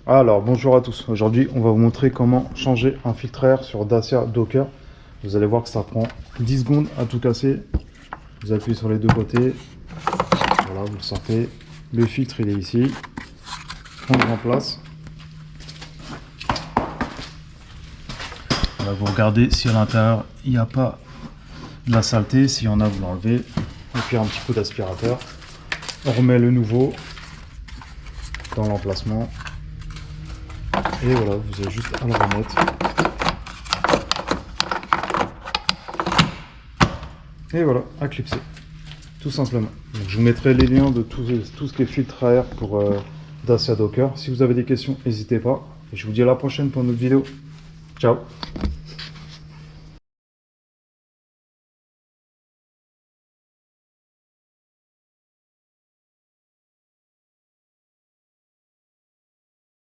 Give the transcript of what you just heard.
Alors bonjour à tous, aujourd'hui on va vous montrer comment changer un filtre à air sur Dacia Docker. Vous allez voir que ça prend 10 secondes à tout casser. Vous appuyez sur les deux côtés, voilà, vous le sortez. Le filtre il est ici, on le remplace. Voilà, vous regardez si à l'intérieur il n'y a pas de la saleté, s'il y en a vous l'enlevez. Et puis un petit peu d'aspirateur. On remet le nouveau dans l'emplacement. Et voilà, vous avez juste à le remettre. Et voilà, à clipser. Tout simplement. Donc, je vous mettrai les liens de tout ce qui est filtre à air pour Dacia Docker. Si vous avez des questions, n'hésitez pas. Et je vous dis à la prochaine pour une autre vidéo. Ciao!